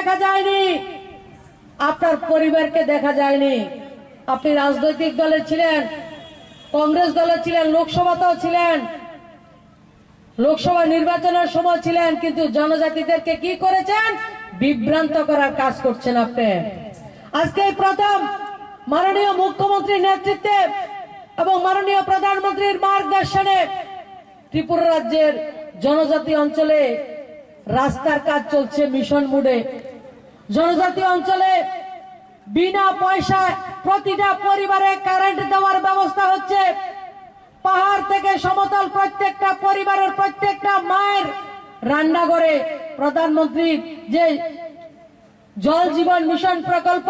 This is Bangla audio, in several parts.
দেখা যায়নি, আপনার পরিবারকে দেখা যায়নি। আপনি রাজনৈতিক দলের ছিলেন, কংগ্রেস দলের ছিলেন, লোকসভাতেও ছিলেন, লোকসভা নির্বাচনের সময় ছিলেন, কিন্তু জনজাতিদেরকে কি করেছেন? বিভ্রান্ত করার কাজ করছেন আপনি। আজকে প্রথম মাননীয় মুখ্যমন্ত্রীর নেতৃত্বে এবং মাননীয় প্রধানমন্ত্রীর মার্গদর্শনে ত্রিপুরা রাজ্যের জনজাতি অঞ্চলে রাস্তার কাজ চলছে মিশন মোডে। জনজাতি অঞ্চলে বিনা পয়সায় প্রতিটা পরিবারে কারেন্ট দেওয়ার ব্যবস্থা হচ্ছে। পাহাড় থেকে সমতল প্রত্যেকটা পরিবারের প্রত্যেকটা মায়ের রান্নাঘরে প্রধানমন্ত্রীর যে জল জীবন মিশন প্রকল্প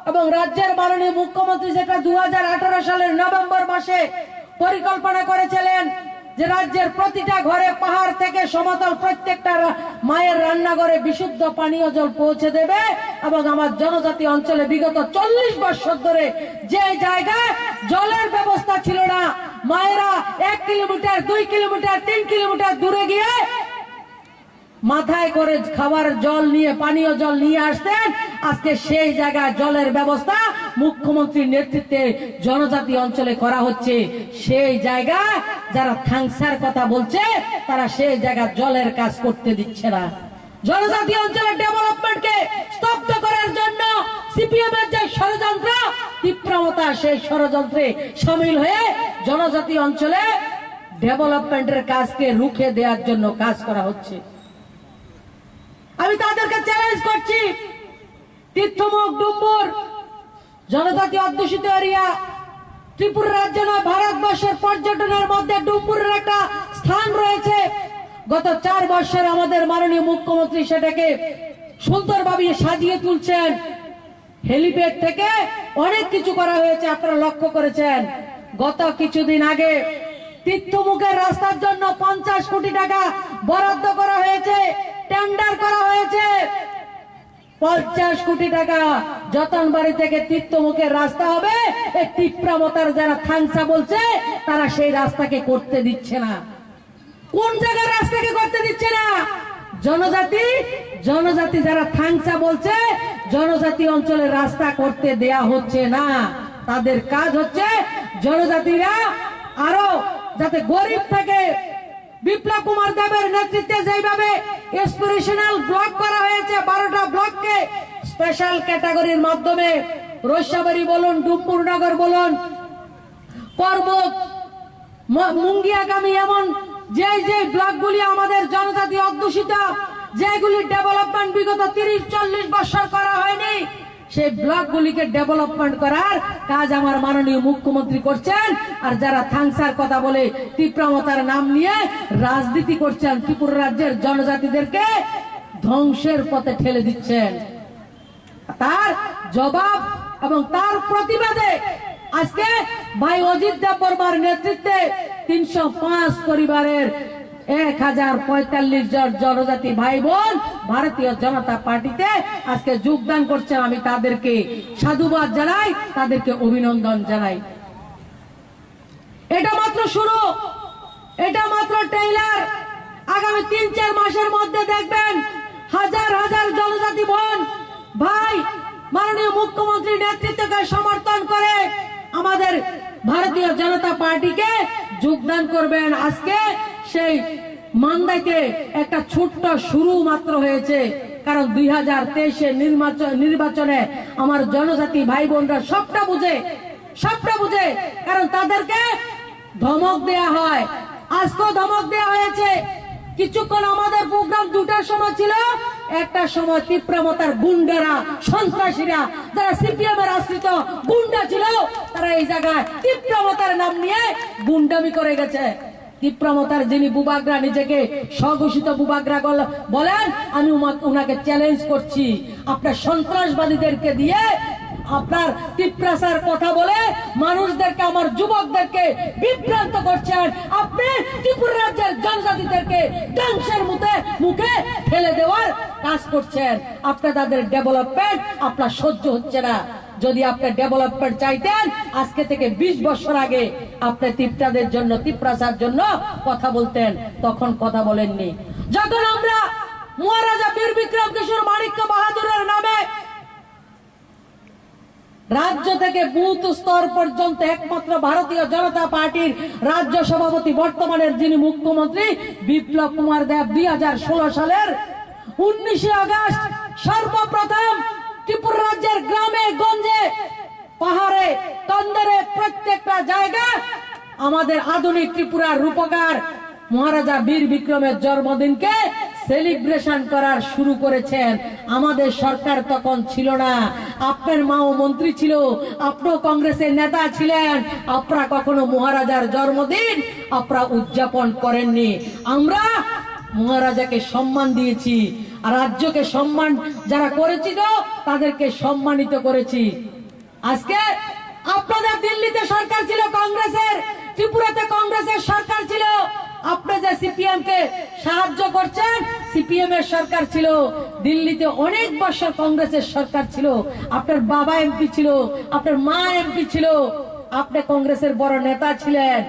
এবং রাজ্যের মাননীয় মুখ্যমন্ত্রী যেটা 2018 সালের নভেম্বর মাসে পরিকল্পনা করেছিলেন যে রাজ্যের প্রতিটা ঘরে পাহাড় থেকে সমতল প্রত্যেকটা মায়ের রান্নাঘরে বিশুদ্ধ পানীয় জল পৌঁছে দেবে। এবং আমার জনজাতি অঞ্চলে বিগত 40 বছর ধরে যে জায়গায় জলের ব্যবস্থা ছিল না, মায়েরা 1 কিলোমিটার 2 কিলোমিটার 3 কিলোমিটার দূরে গিয়ে মাথায় করে খাবার জল নিয়ে পানীয় জল নিয়ে আসতেন। আজকে সেই জায়গায় জলের ব্যবস্থা মুখ্যমন্ত্রীর নেতৃত্বে জনজাতি অঞ্চলে করা হচ্ছে। সেই জায়গায় যারা থাংসার কথা বলছে তারা সেই জায়গায় জলের কাজ করতে দিচ্ছে না। জনজাতি অঞ্চলের ডেভেলপমেন্টকে স্তব্ধ করার জন্য সিপিএম এর যে ষড়যন্ত্র, তীব্রতা সেই ষড়যন্ত্রে সামিল হয়ে জনজাতি অঞ্চলে ডেভেলপমেন্টের কাজকে রুখে দেওয়ার জন্য কাজ করা হচ্ছে। আমি তাদেরকে চ্যালেঞ্জ করছি, তীর্থমুখ ডুম্বুর জনজাতি অধ্যুষিত এরিয়া ত্রিপুরা রাজ্য নয় ভারতবর্ষের পর্যটনের মধ্যে ডুম্বুরের একটা স্থান রয়েছে। গত 4 বছর আমাদের মাননীয় মুখ্যমন্ত্রী সেটাকে সুন্দরভাবে সাজিয়ে তুলছেন। হেলিপ্যাড থেকে অনেক কিছু করা হয়েছে, আপনারা লক্ষ্য করেছেন। গত কিছুদিন আগে তীর্থমুখের রাস্তার জন্য 50 কোটি টাকা বরাদ্দ করা হয়েছে, টেন্ডার করা হয়েছে। 50 কোটি টাকা যতনবাড়ি থেকে তীর্থমুখের রাস্তা হবে। এই তীব্রতার যারা থাংসা বলছে তারা সেই রাস্তাকে করতে দিচ্ছে না। কোন জায়গার রাস্তাকে করতে দিচ্ছে না? জনজাতি যারা থাংসা বলছে জনজাতি অঞ্চলের রাস্তা করতে দেয়া হচ্ছে না। তাদের কাজ হচ্ছে জনজাতিরা আরো যাতে গরিব থাকে। বিপ্লব কুমার দেবের নেতৃত্বে যেভাবে এক্সপিরেশনাল ব্লক করা হয়েছে, 12টা ব্লককে স্পেশাল ক্যাটাগরির মাধ্যমে রৈশাবাড়ি বলুন, ডুম্বুরনগর বলুন, পর্বত, মুঙ্গিয়াগামী, এমন যে ব্লকগুলি আমাদের জনজাতি অধ্যুষিত, যেগুলি ডেভেলপমেন্ট বিগত 30-40 বছর করা হয়নি, সেই ব্লকগুলিকে ডেভেলপমেন্ট করার কাজ আমার মাননীয় মুখ্যমন্ত্রী করছেন। আর যারা থাংসার কথা বলে তীব্রতার নাম নিয়ে রাজনীতি করছেন, ত্রিপুরা রাজ্যের জনজাতিদেরকে ধ্বংসের পথে ঠেলে দিচ্ছেন, তার জবাব এবং তার প্রতিবাদে আজকে ভাই অজিত দেববর্মার নেতৃত্বে 305 পরিবারের 1045 জন জনজাতি ভাই বোন ভারতীয় জনতা পার্টিতে আজকে যোগদান করছেন। আমি তাদেরকে সাধুবাদ জানাই, তাদেরকে অভিনন্দন জানাই। এটা মাত্র শুরু, এটা মাত্র ট্রেইলার। আগামী 3-4 মাসের মধ্যে দেখবেন হাজার হাজার জনজাতি বোন ভাই মাননীয় মুখ্যমন্ত্রীর নেতৃত্বকে সমর্থন করে আমাদের ভারতীয় জনতা পার্টিকে যোগদান করবেন। আজকে সেই মান্দাইতে একটা ছোট্ট শুরু মাত্র হয়েছে, কারণ 2023-এর নির্বাচনে আমার জনজাতি ভাই বোনরা সবটা বুঝে, কারণ তাদেরকে ধমক দেয়া হয়। আজকেও ধমক দেয়া হয়েছে। কিছুক্ষণ আমাদের প্রোগ্রাম 2টার সময় ছিল, একটা সময় তীব্রতার গুন্ডারা, সন্ত্রাসীরা, যারা সিপিএম এর আশ্রিত গুন্ডা ছিল, তারা এই জায়গায় তীব্রতার নাম নিয়ে গুন্ডামি করে গেছে। তীব্রতার যিনি বুবাগ্রা, নিজেকে স্বঘোষিত বুবাগ্রা বলেন, আমি উনাকে চ্যালেঞ্জ করছি, আপনার সন্ত্রাসবাদীদেরকে দিয়ে আপনার তীব্রাসার কথা বলে মানুষদেরকে, আমার যুবকদেরকে বিভ্রান্ত করছেন। আপনি ত্রিপুরা রাজ্যের জনজাতিদেরকে ধ্বংসের মুখে ফেলে দেওয়ার কাজ করছেন। আপনাদের ডেভেলপমেন্ট আপনার সহ্য হচ্ছে না। যদি আপনি ডেভেলপমেন্ট চাইতেন আজকে থেকে 20 বছর আগে আপনি তীব্রাদের জন্য, তীব্রাসার জন্য কথা বলতেন, তখন কথা বলেননি। যখন আমরা মহারাজা বীর বিক্রম কিশোর মাণিক্য বাহাদুরের নামে রাজ্য থেকে বুথ স্তর পর্যন্ত একমাত্র ভারতীয় জনতা পার্টির রাজ্য সভাপতি বর্তমানের যিনি মুখ্যমন্ত্রী বিপ্লব কুমার দেব 2016 সালের 19 আগস্ট সর্বপ্রথম ত্রিপুরা রাজ্যের গ্রামে গঞ্জে পাহাড়ে তন্দরে প্রত্যেকটা জায়গা আমাদের আধুনিক ত্রিপুরার রূপকার মহারাজা বীর বিক্রমের জন্মদিনকে সেলিব্রেশন করার শুরু করেছেন। আমাদের সরকার তখন ছিল না, আপনার মাও মন্ত্রী ছিল, আপনিও কংগ্রেসের নেতা ছিলেন, আপনারা কখনো মহারাজার জন্মদিন আপনারা উদযাপন করেননি। আমরা মহারাজাকে সম্মান দিয়েছি, আর রাজ্যকে সম্মান যারা করেছিল তাদেরকে সম্মানিত করেছি। আজকে আপনাদের দিল্লিতে সরকার ছিল কংগ্রেসের, ত্রিপুরাতে কংগ্রেসের সরকার ছিল, আপনি যে সিপিএম কে সাহায্য করছেন, সিপিএম এর সরকার ছিল, দিল্লিতে অনেক বছর কংগ্রেসের সরকার ছিল, আপনার বাবা এমপি ছিল, আপনার মা এমপি ছিল, আপনি কংগ্রেসের বড় নেতা ছিলেন।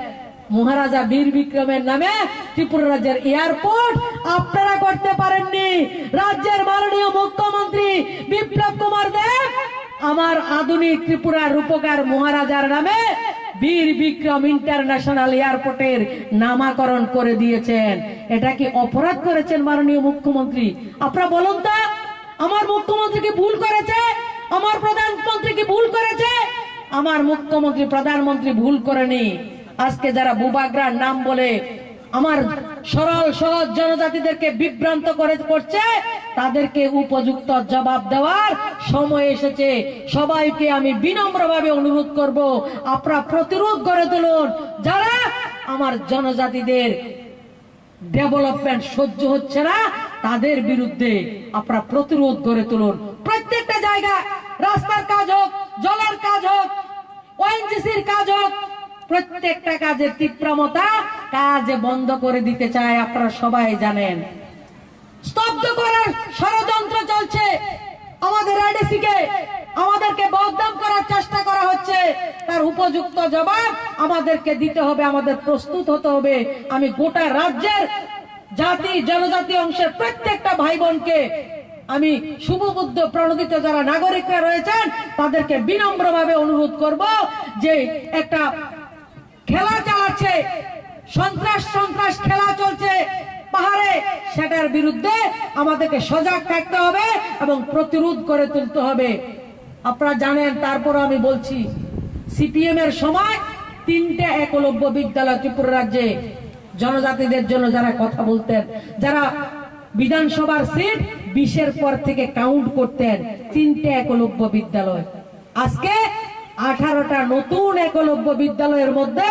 মহারাজা বীর বিক্রমের নামে ত্রিপুরা রাজ্যের এয়ারপোর্ট আপনারা করতে পারেননি। রাজ্যের মাননীয় মুখ্যমন্ত্রী বিপ্লব কুমার দেব আমার আধুনিক ত্রিপুরার রূপকার মহারাজার নামে বীর বিক্রম ইন্টারন্যাশনাল এয়ারপোর্টের নামকরণ করে দিয়েছেন। এটা কি অপরাধ করেছেন মাননীয় মুখ্যমন্ত্রী? আপনারা বলুন তো, আমার মুখ্যমন্ত্রী কি ভুল করেছে? আমার প্রধানমন্ত্রী কি ভুল করেছে? আমার মুখ্যমন্ত্রী প্রধানমন্ত্রী ভুল করেনি। আজকে যারা বুবাগ্রার নাম বলে আমার সরল সহজ জনজাতিদেরকে বিভ্রান্ত করছে, তাদেরকে উপযুক্ত জবাব দেওয়ার সময় এসেছে। সবাইকে আমি বিনম্রভাবে অনুরোধ করব, আপনারা প্রতিরোধ গড়ে তুলুন। যারা আমার জনজাতিদের ডেভেলপমেন্ট সহ্য হচ্ছে না, তাদের বিরুদ্ধে আপনারা প্রতিরোধ গড়ে তুলুন। প্রত্যেকটা জায়গায় রাস্তার কাজ হোক, জলের কাজ হোক, ওএনজিসির কাজ হোক, প্রত্যেকটা কাজের তীব্রতা কাজ বন্ধ করে দিতে চায়, আপনারা সবাই জানেন। স্তব্ধ করার ষড়যন্ত্র চলছে, আমাদের আইডিসি কে আমাদেরকে বদনাম করার চেষ্টা করা হচ্ছে, তার উপযুক্ত জবাব আমাদেরকে দিতে হবে, আমাদের প্রস্তুত হতে হবে। আমি গোটা রাজ্যের জাতি জনজাতি অংশের প্রত্যেকটা ভাই বোনকে আমি শুভবুদ্ধ প্রণোদিত যারা নাগরিকরা রয়েছেন তাদেরকে বিনম্রভাবে অনুরোধ করব যে একটা খেলা চালাচ্ছে, সন্ত্রাস খেলা চলছে পাহাড়ে, সেটার বিরুদ্ধে আমাদেরকে সজাগ থাকতে হবে এবং প্রতিরোধ করে তুলতে হবে। আপনারা জানেন, তারপর আমি বলছি, সিপিএম এর সময় 3টে একলব্য বিদ্যালয় ত্রিপুরা রাজ্যে জনজাতিদের জন্য যারা কথা বলতেন, যারা বিধানসভার সিট 20-এর পর থেকে কাউন্ট করতেন, 3টে একলব্য বিদ্যালয়। আজকে 18টা নতুন একলব্য বিদ্যালয়ের মধ্যে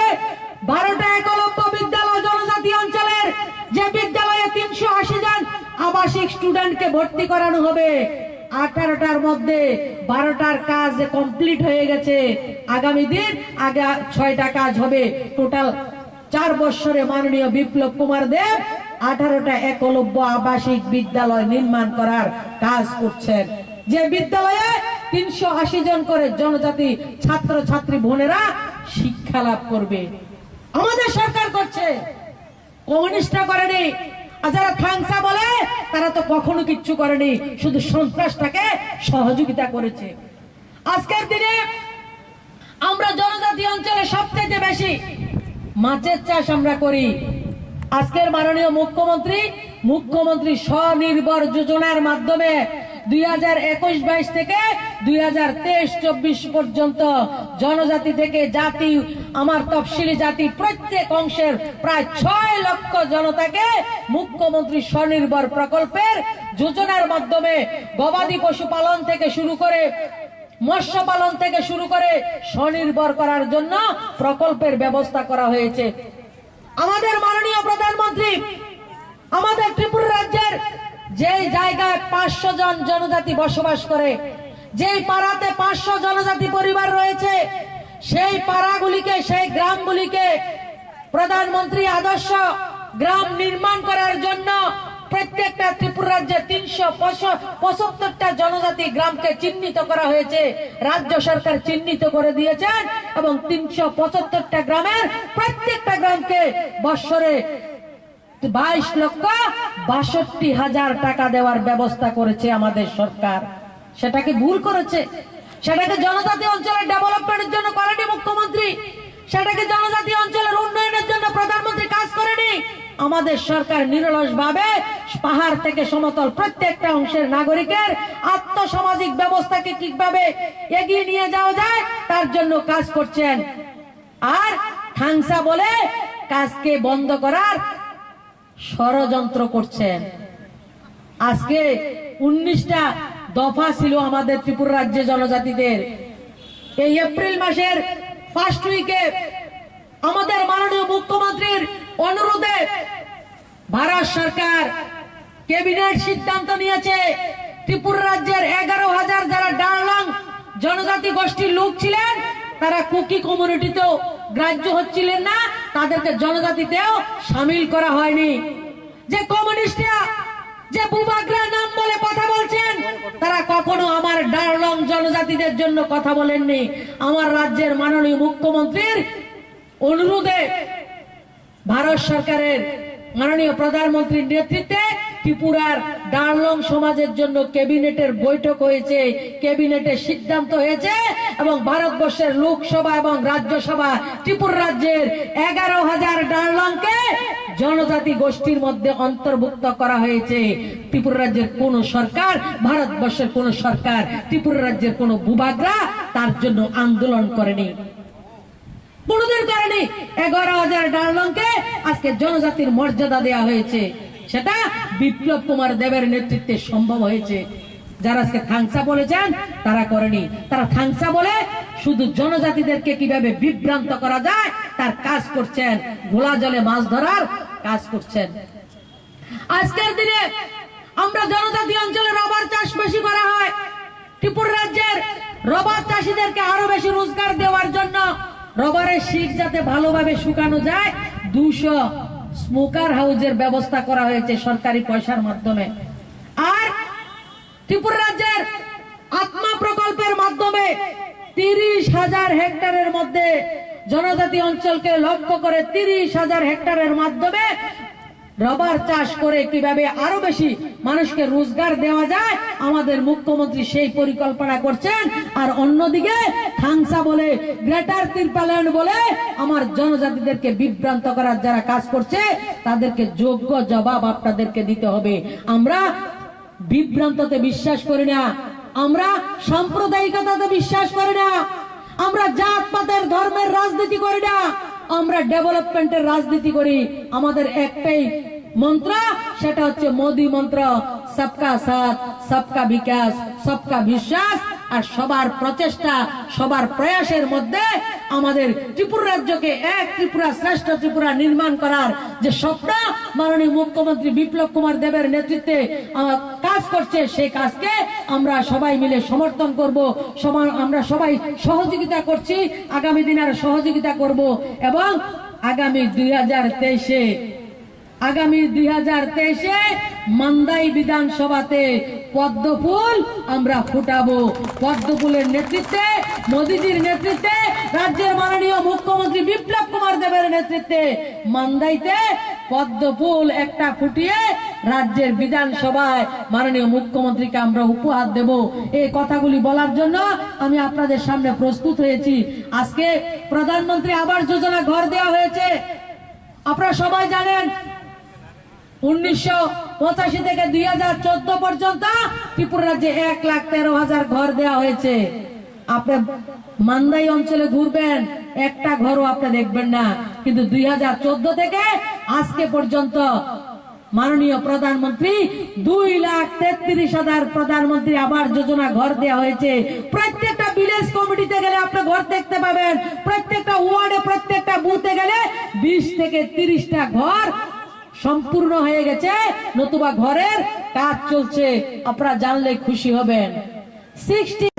12টা একলব্য বিদ্যালয় জনজাতি অঞ্চলের, যে বিদ্যালয়ে 380 জন আবাসিক স্টুডেন্টকে ভর্তি করানো হবে। 18টার মধ্যে 12টার কাজ কমপ্লিট হয়ে গেছে। আগামী দিন 6টা কাজ হবে। টোটাল 4 বছরে মাননীয় বিপ্লব কুমার দেব 18টা একলব্য আবাসিক বিদ্যালয় নির্মাণ করার কাজ করছেন, যে বিদ্যালয়ে 380 জন করে জনজাতি ছাত্র ছাত্রী বোনেরা শিক্ষা লাভ করবে। আমাদের সরকার করছে, কমিউনিস্টরা করেনি। আর যারা থাংসা বলে তারা তো কখনো কিচ্ছু করেনি, শুধু সন্ত্রাসটাকে সহযোগিতা করেছে। আজকের দিনে আমরা জনজাতি অঞ্চলে সবচেয়ে বেশি মাছের চাষ আমরা করি। আজকের মাননীয় মুখ্যমন্ত্রী স্বনির্ভর যোজনার মাধ্যমে 2021-22 থেকে 2023-24 পর্যন্ত জনজাতি থেকে জাতি, আমার তফসিলি জাতি প্রত্যেক অংশের প্রায় 6 লক্ষ জনতাকে মুখ্যমন্ত্রী স্বনির্ভর প্রকল্পের যোজনার মাধ্যমে গবাদি পশু পালন থেকে শুরু করে মৎস্য পালন থেকে শুরু করে স্বনির্ভর করার জন্য প্রকল্পের ব্যবস্থা করা হয়েছে। আমাদের মাননীয় প্রধানমন্ত্রী আমাদের ত্রিপুরা রাজ্যের যে জায়গায় 500 জন জনজাতি বসবাস করে, যেই পাড়াতে 500 জনজাতি পরিবার রয়েছে, সেই পাড়াগুলিকে, সেই গ্রামগুলিকে প্রধানমন্ত্রী আদর্শ গ্রাম নির্মাণ করার জন্য প্রত্যেকটা ত্রিপুরা রাজ্যে 375টা জনজাতি গ্রামকে চিহ্নিত করা হয়েছে। রাজ্য সরকার চিহ্নিত করে দিয়েছেন এবং 375টা গ্রামের প্রত্যেকটা গ্রামকে বৎসরে 22,62,000 টাকা দেওয়ার ব্যবস্থা করেছে আমাদের সরকার। সেটাকে ভুল করেছে, সেটাকে জনজাতি অঞ্চলের ডেভেলপমেন্টের জন্য করেনি মুখ্যমন্ত্রী, সেটাকে জনজাতি অঞ্চলের উন্নয়নের জন্য প্রধানমন্ত্রী কাজ করেনি। আমাদের সরকার নিরলস ভাবে পাহাড় থেকে সমতল প্রত্যেকটা অংশের নাগরিকের আত্মসামাজিক ব্যবস্থাকে কিভাবে এগিয়ে নিয়ে যাওয়া যায় তার জন্য কাজ করছেন। আর ঠাংসা বলে কাজকে বন্ধ করার ষড়যন্ত্র করছেন। আজকে 19টা দফা ছিল আমাদের ত্রিপুরা রাজ্যে জনজাতিদের। এই এপ্রিল মাসের ফার্স্ট উইকে আমাদের মাননীয় মুখ্যমন্ত্রীর অনুরোধে ভারত সরকার ক্যাবিনেট সিদ্ধান্ত নিয়েছে ত্রিপুরা রাজ্যের 11,000 যারা ডারলং জনজাতি গোষ্ঠীর লোক ছিলেন, তারা কুকি কমিউনিটিতেও গ্রাহ্য হচ্ছিলেন না, তাদেরকে জনজাতিতেও সামিল করা হয়নি। যে কমিউনিস্টরা, যে বুবাগ্রা নাম বলে কথা বলছেন, তারা কখনো আমার ডারলং জনজাতিদের জন্য কথা বলেননি। আমার রাজ্যের মাননীয় মুখ্যমন্ত্রীর অনুরোধে ভারত সরকারের মাননীয় প্রধানমন্ত্রীর নেতৃত্বে ত্রিপুরার ডারলং সমাজের জন্য ক্যাবিনেটের বৈঠক হয়েছে, ক্যাবিনেটের সিদ্ধান্ত হয়েছে এবং ভারতবর্ষের লোকসভা এবং রাজ্যসভা ত্রিপুরা রাজ্যের 11,000 ডারলংকে জনজাতি গোষ্ঠীর মধ্যে অন্তর্ভুক্ত করা হয়েছে। ত্রিপুরা রাজ্যের কোন সরকার, ভারতবর্ষের কোন সরকার ত্রিপুরা রাজ্যের কোন ভূভাগরা তার জন্য আন্দোলন করেনি, কোনদিন করেনি। 11,000 ডারলংকে আজকে জনজাতির মর্যাদা দেওয়া হয়েছে, সেটা বিপ্লব কুমার দেবের নেতৃত্বে সম্ভব হয়েছে। যারা আজকে থাংসা বলেছেন তারা করেনি, তারা থাংসা বলে শুধু জনজাতিদেরকে কিভাবে বিভ্রান্ত করা যায় তার কাজ করছেন, ঘোলা জলে মাছ ধরার কাজ করছেন। আজকের দিনে আমরা জনজাতি অঞ্চলে রবার চাষ বেশি করা হয়। ত্রিপুরা রাজ্যের রবার চাষীদেরকে আরো বেশি রোজগার দেওয়ার জন্য রবারের শীট যাতে ভালোভাবে শুকানো যায় 200 স্মোকার হাউসের ব্যবস্থা করা হয়েছে সরকারি পয়সার মাধ্যমে। আর ত্রিপুরা রাজ্যের আত্মা প্রকল্পের মাধ্যমে 30,000 হেক্টরের মধ্যে জনজাতি অঞ্চলকে লক্ষ্য করে 30,000 হেক্টরের মাধ্যমে রবার চাষ করে কিভাবে আরো বেশি মানুষকে রোজগার দেওয়া যায় আমাদের মুখ্যমন্ত্রী সেই পরিকল্পনা করছেন। আর অন্যদিকে থাংসা বলে, গ্রেটার তিরপাল্যান্ড বলে আমার জনজাতিদেরকে বিভ্রান্ত করার যারা কাজ করছে তাদেরকে যোগ্য জবাব আপনাদেরকে দিতে হবে। আমরা বিভ্রান্ততে বিশ্বাস করি না, আমরা সাম্প্রদায়িকতাতে বিশ্বাস করি না, আমরা জাতপাতের ধর্মের রাজনীতি করি না, আমরা ডেভেলপমেন্টের রাজনীতি করি। আমাদের একটাই মন্ত্র, সেটা হচ্ছে মোদি মন্ত্র, সবকা সাথ, সবকা বিকাশ, সবকা বিশ্বাস। আর সবার প্রচেষ্টা, সবার প্রয়াসের মধ্যে আমাদের ত্রিপুরা রাজ্যকে এক ত্রিপুরা, শ্রেষ্ঠ ত্রিপুরা নির্মাণ করার যে স্বপ্ন মাননীয় মুখ্যমন্ত্রী বিপ্লব কুমার দেবের নেতৃত্বে কাজ করছে, সেই কাজকে আমরা সবাই মিলে সমর্থন করব। আমরা সবাই সহযোগিতা করছি, আগামী দিনে আর সহযোগিতা করব এবং আগামী 2023-এ মান্দাই বিধানসভাতে পদ্মফুল আমরা ফুটাবো। পদ্মফুলের নেতৃত্বে, মোদীজির নেতৃত্বে, রাজ্যের মাননীয় মুখ্যমন্ত্রী বিপ্লব কুমার দেবের নেতৃত্বে মান্দাইতে পদ্মফুল একটা ফুটিয়ে রাজ্যের বিধানসভায় মাননীয় মুখ্যমন্ত্রীকে আমরা উপহার দেব। এই কথাগুলি বলার জন্য আমি আপনাদের সামনে প্রস্তুত হয়েছি। আজকে প্রধানমন্ত্রী আবাস যোজনা ঘর দেওয়া হয়েছে। আপনারা সবাই জানেন 1985 থেকে 2014 পর্যন্ত ত্রিপুরা রাজ্যে 1,13,000 ঘর দেওয়া হয়েছে। আপনি মান্দাই অঞ্চলে ঘুরবেন, একটা ঘরও আপনি দেখবেন না। কিন্তু 2014 থেকে আজকে পর্যন্ত মাননীয় প্রধানমন্ত্রী 2,33,000 প্রধানমন্ত্রী আবাস যোজনা ঘর দেওয়া হয়েছে। প্রত্যেকটা ভিলেজ কমিটিতে গেলে আপনি ঘর দেখতে পাবেন, প্রত্যেকটা ওয়ার্ডে, প্রত্যেকটা বুথে গেলে 20 থেকে 30টা ঘর সম্পূর্ণ হয়ে গেছে, নতুবা ঘরের কাজ চলছে। আপনারা জানলে খুশি হবেন। 60